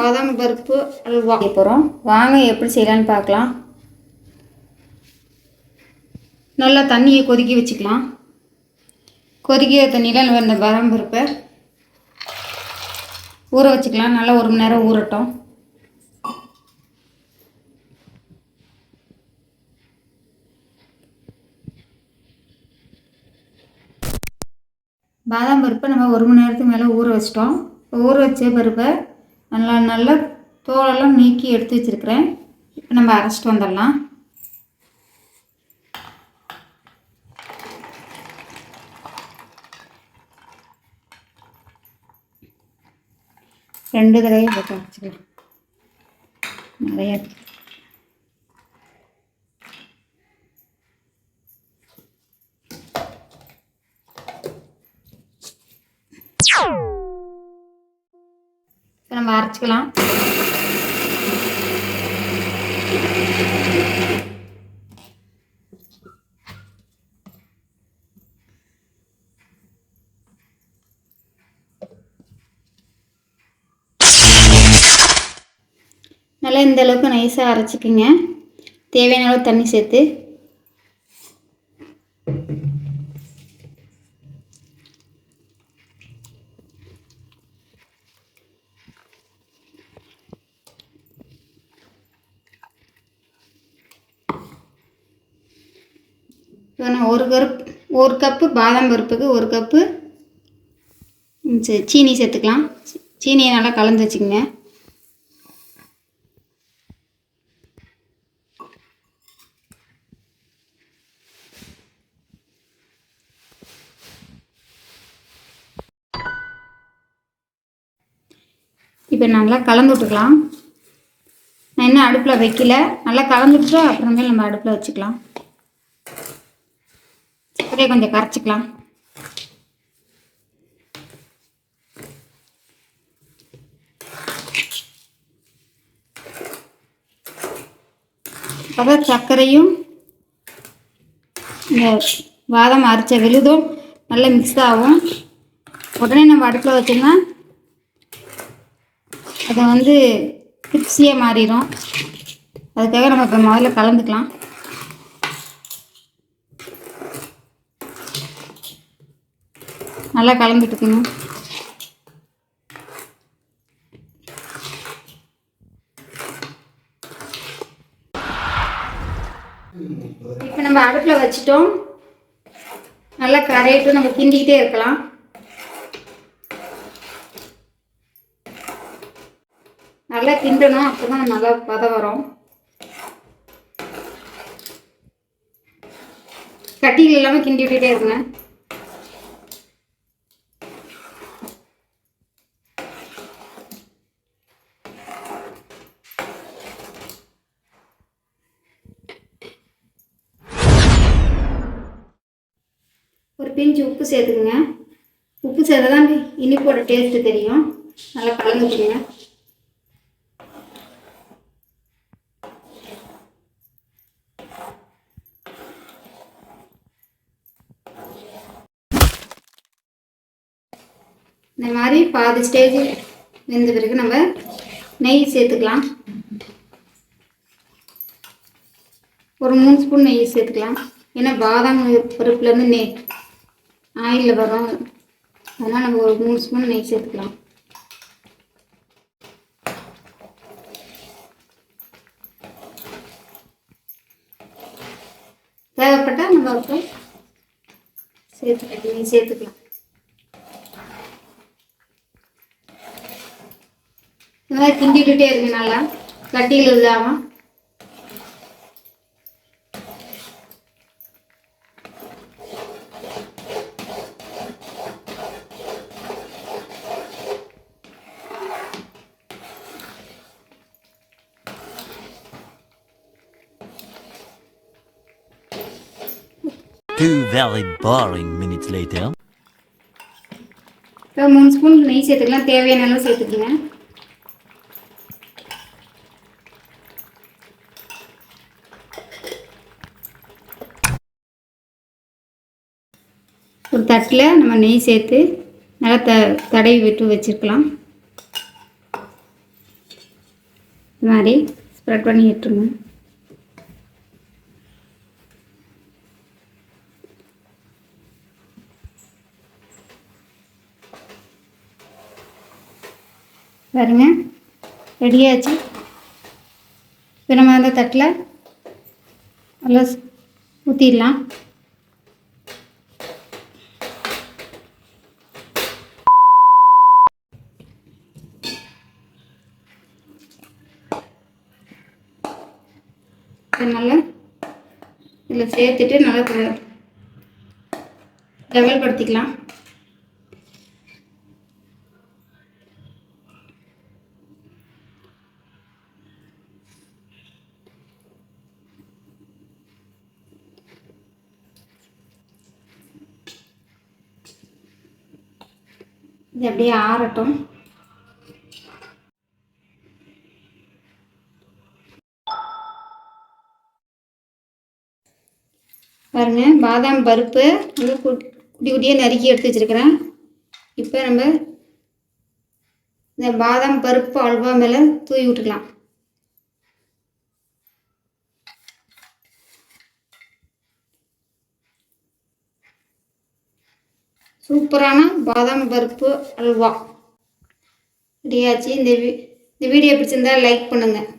பாதாம் பருப்பு அல்வா போகிறோம். வாங்க எப்படி செய்யலான்னு பார்க்கலாம். நல்லா தண்ணியை கொதிக்க வச்சுக்கலாம். கொதிக்கிற தண்ணியில் இந்த பாதாம் பருப்பை ஊற வச்சுக்கலாம். நல்லா 1 மணி நேரம் ஊறட்டும். பாதாம் பருப்பை நம்ம 1 மணி நேரத்துக்கு மேலே ஊற வச்சிட்டோம். ஊற வச்ச பருப்பை நல்லா தோலெல்லாம் நீக்கி எடுத்து வச்சுருக்கிறேன். இப்போ நம்ம அரைச்சிட்டு வந்துடலாம். ரெண்டு தடவை போட்டு அரைச்சிக்கலாம். நிறைய நம்ம அரைச்சிக்கலாம். நல்லா இந்த அளவுக்கு நைஸாக அரைச்சிக்கிங்க. தேவையான அளவு தண்ணி சேர்த்து நான் 1 கப்பு பாதாம் பருப்புக்கு 1 கப்பு சீனி சேர்த்துக்கலாம். சீனியை நல்லா கலந்து வச்சுக்கோங்க. இப்போ நல்லா கலந்து விட்டுக்கலாம். நான் இன்னும் அடுப்பில் வைக்கல. நல்லா கலந்துட்டு அப்புறமேல் நம்ம அடுப்பில் வச்சுக்கலாம். சர்க்கரையை கொஞ்சம் கரைச்சிக்கலாம். அப்போ சர்க்கரையும் இந்த பாதாம் அரைச்ச விழுதும் நல்லா மிக்ஸ் ஆகும். உடனே நம்ம அடுப்பில் வச்சோம்னா அது கிரிப்ஸியாக மாறிடும். அதுக்காக நம்ம இப்போ முதல்ல கலந்துக்கலாம். நல்லா கலந்துட்டுக்கணும். இப்போ நம்ம அடுப்பில் வச்சிட்டோம். நல்லா கரையிட்டு நம்ம கிண்டிக்கிட்டே இருக்கலாம். நல்லா கிண்டணும். அப்போ தான் நல்லா பதம் வரும். கட்டிகள் இல்லாமல் கிண்டி விட்டுட்டே இருக்குங்க. ஒரு பிஞ்சு உப்பு சேர்த்துக்குங்க. உப்பு சேர்த்தா தான் இனிப்போட டேஸ்ட்டு தெரியும். நல்லா கலந்துக்குங்க. இந்த மாதிரி பாதி ஸ்டேஜ் வெந்த பிறகு நம்ம நெய் சேர்த்துக்கலாம். ஒரு 3 ஸ்பூன் நெய் சேர்த்துக்கலாம். ஏன்னா பாதாம் பருப்புலேருந்து ஆயிலில் வரும். அதனால் நம்ம ஒரு 3 ஸ்பூன் நெய் சேர்த்துக்கலாம். தேவைப்பட்டால் நம்ம நெய் சேர்த்துக்கலாம். இந்த மாதிரி கிண்டிக்கிட்டே இருங்க. நல்லா கட்டிகள் இல்லாமல். Two very boring minutes later. இப்போ 3 ஸ்பூன் நெய் சேர்த்துக்கலாம். தேவையான அளவு சேர்த்துக்குங்க. ஒரு தட்டில் நம்ம நெய் சேர்த்து நல்லா தடவி விட்டு வச்சுருக்கலாம். இது மாதிரி ஸ்ப்ரெட் பண்ணி விட்டுருங்க. பாருங்க ரெடியாச்சு. இப்போ நம்ம அந்த தட்டில் நல்லா ஊற்றிடலாம். நல்லா இதில் சேர்த்துட்டு நல்லா லெவல் படுத்திக்கலாம். இது அப்படியே ஆறட்டும். பாருங்கள் பாதாம் பருப்பு வந்து குட்டி குட்டியாக நறுக்கி எடுத்து வச்சுருக்கிறேன். இப்போ நம்ம இந்த பாதாம் பருப்பு அல்வா மேலே தூவி விட்டுக்கலாம். சூப்பரான பாதாம் பருப்பு அல்வா ரெடியாச்சு. இந்த வீடியோ பிடிச்சிருந்தா லைக் பண்ணுங்கள்.